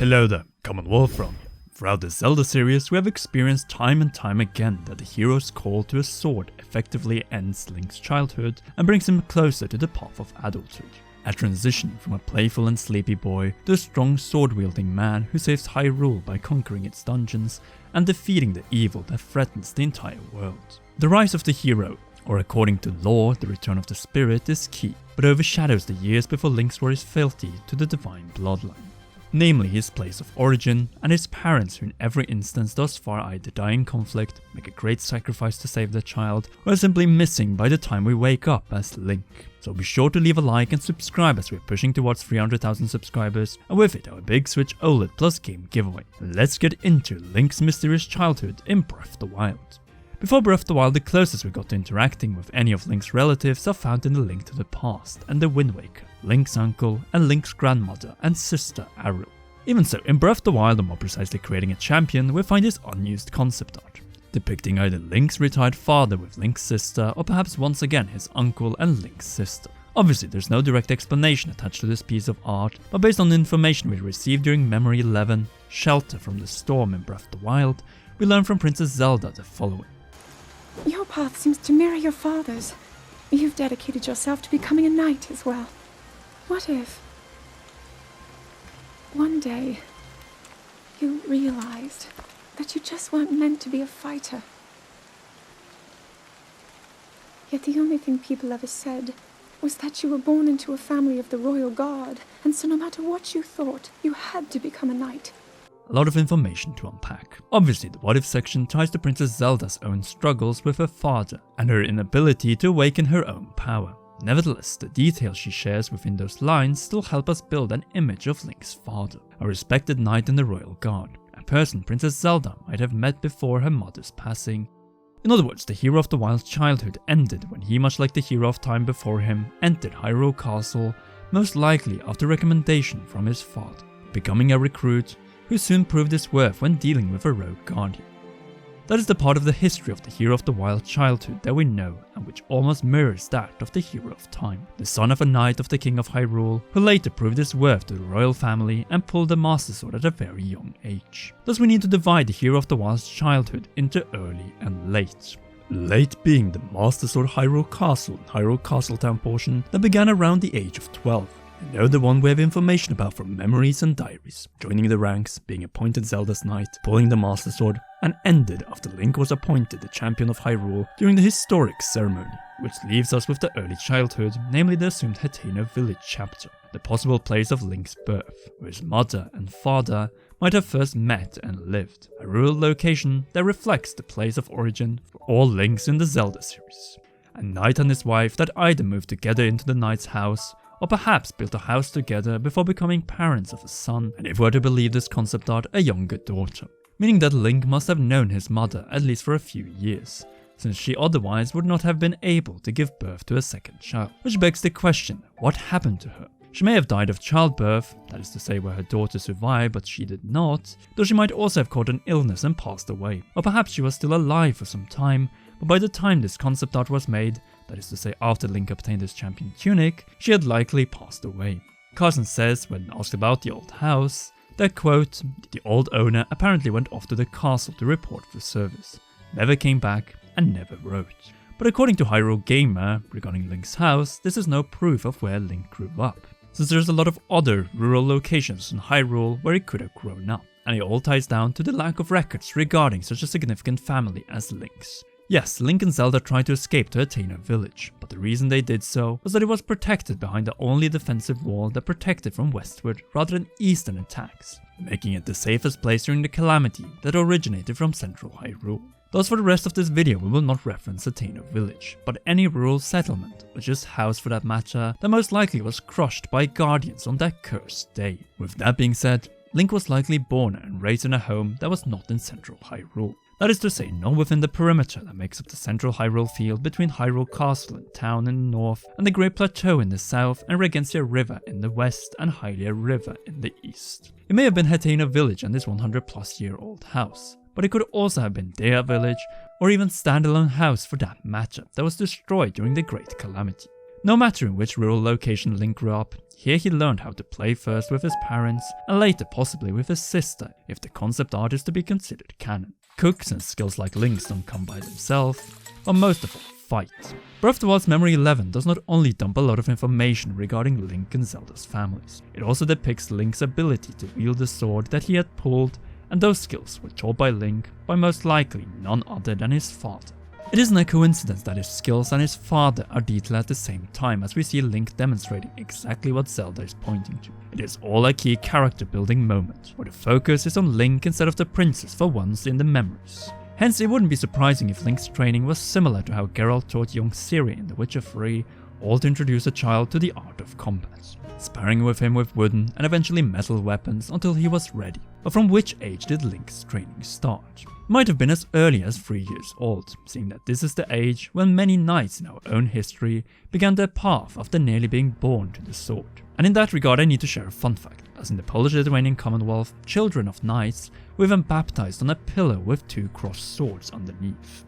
Hello there, Commonwealth from here. Throughout the Zelda series, we have experienced time and time again that the hero's call to a sword effectively ends Link's childhood and brings him closer to the path of adulthood. A transition from a playful and sleepy boy to a strong sword-wielding man who saves Hyrule by conquering its dungeons and defeating the evil that threatens the entire world. The rise of the hero, or according to lore, the return of the spirit, is key, but overshadows the years before Link's story is filthy to the divine bloodline. Namely his place of origin and his parents who in every instance thus far either die in conflict, make a great sacrifice to save their child, or are simply missing by the time we wake up as Link. So be sure to leave a like and subscribe as we're pushing towards 300,000 subscribers, and with it our big Switch OLED Plus game giveaway. Let's get into Link's mysterious childhood in Breath of the Wild. Before Breath of the Wild, the closest we got to interacting with any of Link's relatives are found in the Link to the Past and the Wind Waker, Link's uncle and Link's grandmother and sister Hyrule. Even so, in Breath of the Wild, or more precisely creating a champion, we find this unused concept art, depicting either Link's retired father with Link's sister, or perhaps once again his uncle and Link's sister. Obviously there's no direct explanation attached to this piece of art, but based on the information we received during Memory 11, Shelter from the Storm in Breath of the Wild, we learn from Princess Zelda the following. Your path seems to mirror your father's. You've dedicated yourself to becoming a knight as well. What if one day you realized that you just weren't meant to be a fighter? Yet the only thing people ever said was that you were born into a family of the royal guard, and so no matter what you thought, you had to become a knight. A lot of information to unpack. Obviously, the what if section ties to Princess Zelda's own struggles with her father and her inability to awaken her own power. Nevertheless, the details she shares within those lines still help us build an image of Link's father, a respected knight in the Royal Guard, a person Princess Zelda might have met before her mother's passing. In other words, the hero of the Wild's childhood ended when he, much like the hero of time before him, entered Hyrule Castle, most likely after recommendation from his father, becoming a recruit who soon proved his worth when dealing with a rogue guardian. That is the part of the history of the hero of the Wild childhood that we know, and which almost mirrors that of the hero of time, the son of a knight of the king of Hyrule, who later proved his worth to the royal family and pulled the Master Sword at a very young age. Thus we need to divide the hero of the Wild's childhood into early and late. Late being the Master Sword Hyrule Castle and Hyrule Castletown portion that began around the age of 12. You know, the one we have information about from memories and diaries, joining the ranks, being appointed Zelda's knight, pulling the Master Sword, and ended after Link was appointed the champion of Hyrule during the historic ceremony, which leaves us with the early childhood, namely the assumed Hateno village chapter, the possible place of Link's birth, where his mother and father might have first met and lived, a rural location that reflects the place of origin for all Links in the Zelda series. A knight and his wife that either moved together into the knight's house, or perhaps built a house together before becoming parents of a son, and if we're to believe this concept art, a younger daughter. Meaning that Link must have known his mother at least for a few years, since she otherwise would not have been able to give birth to a second child. Which begs the question, what happened to her? She may have died of childbirth, that is to say where her daughter survived but she did not, though she might also have caught an illness and passed away. Or perhaps she was still alive for some time, but by the time this concept art was made, that is to say after Link obtained his champion tunic, she had likely passed away. Carson says, when asked about the old house, that quote, the old owner apparently went off to the castle to report for service, never came back and never wrote. But according to Hyrule Gamer, regarding Link's house, this is no proof of where Link grew up, since there's a lot of other rural locations in Hyrule where he could have grown up, and it all ties down to the lack of records regarding such a significant family as Link's. Yes, Link and Zelda tried to escape to Hateno village, but the reason they did so was that it was protected behind the only defensive wall that protected from westward rather than eastern attacks, making it the safest place during the calamity that originated from central Hyrule. Thus for the rest of this video we will not reference Hateno village, but any rural settlement, or just house for that matter, that most likely was crushed by guardians on that cursed day. With that being said, Link was likely born and raised in a home that was not in central Hyrule. That is to say, not within the perimeter that makes up the central Hyrule field between Hyrule Castle and Town in the north, and the Great Plateau in the south, and Regentia River in the west, and Hylia River in the east. It may have been Hateno village and this 100-plus-year-old house, but it could also have been Dea village, or even standalone house for that matter, that was destroyed during the Great Calamity. No matter in which rural location Link grew up, here he learned how to play first with his parents and later possibly with his sister if the concept art is to be considered canon. Cook, since skills like Link's don't come by themselves, but most of all, fight. Breath of the Wild's Memory 11 does not only dump a lot of information regarding Link and Zelda's families, it also depicts Link's ability to wield the sword that he had pulled, and those skills were taught by Link by most likely none other than his father. It isn't a coincidence that his skills and his father are detailed at the same time as we see Link demonstrating exactly what Zelda is pointing to. It is all a key character building moment, where the focus is on Link instead of the princess for once in the memories. Hence, it wouldn't be surprising if Link's training was similar to how Geralt taught young Ciri in The Witcher 3, all to introduce a child to the art of combat, sparring with him with wooden and eventually metal weapons until he was ready. But from which age did Link's training start? Might have been as early as 3 years old, seeing that this is the age when many knights in our own history began their path after nearly being born to the sword. And in that regard I need to share a fun fact, as in the Polish-Lithuanian Commonwealth, children of knights were even baptized on a pillar with 2 crossed swords underneath.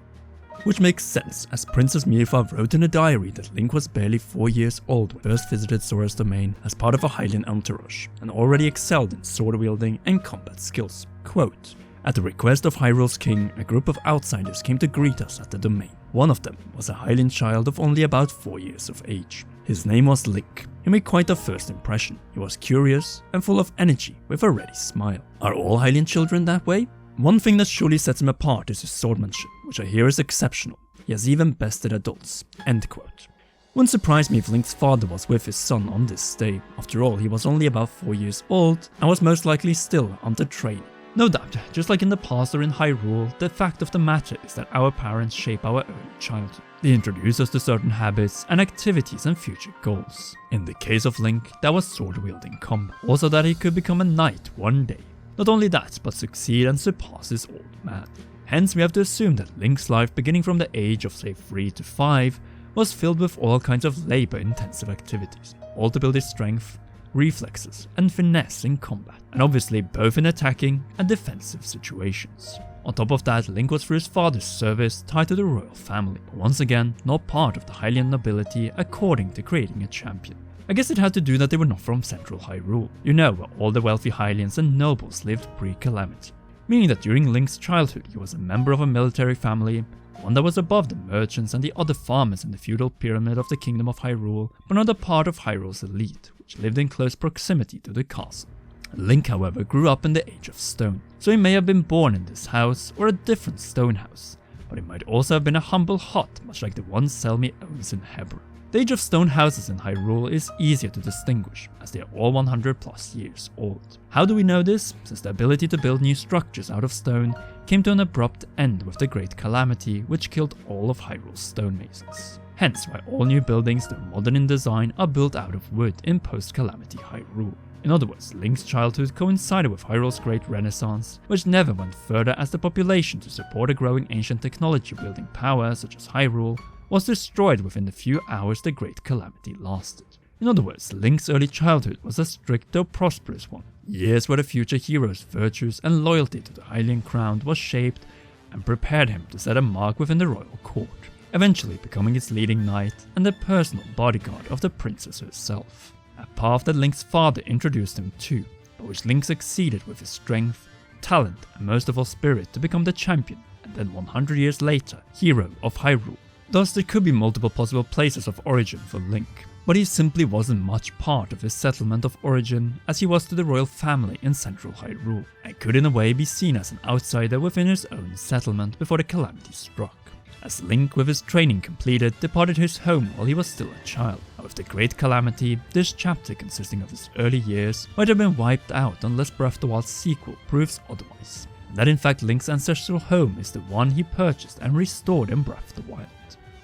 Which makes sense, as Princess Mierfa wrote in a diary that Link was barely 4 years old when he first visited Sora's domain as part of a Hylian entourage, and already excelled in sword wielding and combat skills. Quote, "At the request of Hyrule's king, a group of outsiders came to greet us at the domain. One of them was a Hylian child of only about 4 years of age. His name was Link. He made quite a first impression. He was curious and full of energy with a ready smile. Are all Hylian children that way? One thing that surely sets him apart is his swordmanship, which I hear is exceptional. He has even bested adults." End quote. Wouldn't surprise me if Link's father was with his son on this day. After all, he was only about 4 years old and was most likely still under training. No doubt, just like in the past or in Hyrule, the fact of the matter is that our parents shape our early childhood. They introduce us to certain habits and activities and future goals. In the case of Link, that was sword-wielding combat. Also that he could become a knight one day. Not only that, but succeed and surpass his old man. Hence, we have to assume that Link's life beginning from the age of say 3 to 5 was filled with all kinds of labor-intensive activities, all to build his strength, reflexes, and finesse in combat, and obviously both in attacking and defensive situations. On top of that, Link was through his father's service tied to the royal family, but once again not part of the Hylian nobility according to creating a champion. I guess it had to do that they were not from central Hyrule, you know, where all the wealthy Hylians and nobles lived pre-calamity, meaning that during Link's childhood he was a member of a military family, one that was above the merchants and the other farmers in the feudal pyramid of the Kingdom of Hyrule, but not a part of Hyrule's elite, which lived in close proximity to the castle. Link, however, grew up in the Age of Stone, so he may have been born in this house or a different stone house, but it might also have been a humble hut much like the one Selmy owns in Hebron. The Age of Stone houses in Hyrule is easier to distinguish, as they are all 100 plus years old. How do we know this? Since the ability to build new structures out of stone came to an abrupt end with the Great Calamity, which killed all of Hyrule's stonemasons. Hence why all new buildings, though modern in design, are built out of wood in post-Calamity Hyrule. In other words, Link's childhood coincided with Hyrule's Great Renaissance, which never went further as the population to support a growing ancient technology-wielding power such as Hyrule was destroyed within the few hours the Great Calamity lasted. In other words, Link's early childhood was a strict though prosperous one. Years where the future hero's virtues and loyalty to the Hylian crown was shaped and prepared him to set a mark within the royal court, eventually becoming its leading knight and the personal bodyguard of the princess herself. A path that Link's father introduced him to, but which Link succeeded with his strength, talent and most of all spirit to become the champion, and then 100 years later, hero of Hyrule. Thus there could be multiple possible places of origin for Link, but he simply wasn't much part of his settlement of origin as he was to the royal family in central Hyrule, and could in a way be seen as an outsider within his own settlement before the calamity struck. As Link, with his training completed, departed his home while he was still a child. And with the Great Calamity, this chapter consisting of his early years might have been wiped out unless Breath of the Wild's sequel proves otherwise. And that in fact Link's ancestral home is the one he purchased and restored in Breath of the Wild.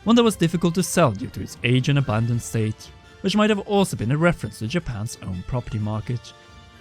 One that was difficult to sell due to its age and abandoned state, which might have also been a reference to Japan's own property market.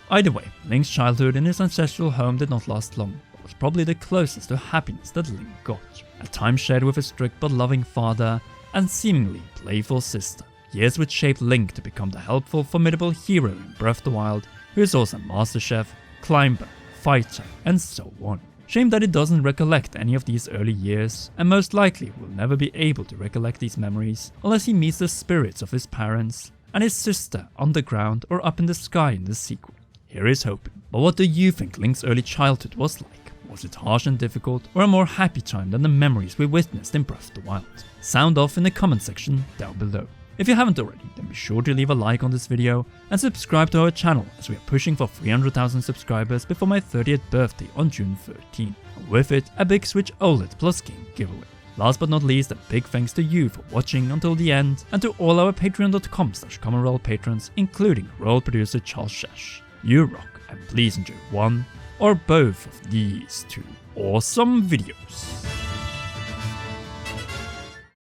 Either way, Link's childhood in his ancestral home did not last long, but was probably the closest to happiness that Link got. A time shared with a strict but loving father and seemingly playful sister. Years which shaped Link to become the helpful, formidable hero in Breath of the Wild, who is also a master chef, climber, fighter, and so on. Shame that he doesn't recollect any of these early years, and most likely will never be able to recollect these memories unless he meets the spirits of his parents and his sister underground or up in the sky in the sequel. Here is hoping. But what do you think Link's early childhood was like? Was it harsh and difficult, or a more happy time than the memories we witnessed in Breath of the Wild? Sound off in the comment section down below. If you haven't already, then be sure to leave a like on this video and subscribe to our channel as we are pushing for 300,000 subscribers before my 30th birthday on June 13. And with it, a big Switch OLED plus game giveaway. Last but not least, a big thanks to you for watching until the end, and to all our patreon.com/commonroll patrons, including Royal Producer Charles Shash. You rock, and please enjoy one or both of these two awesome videos.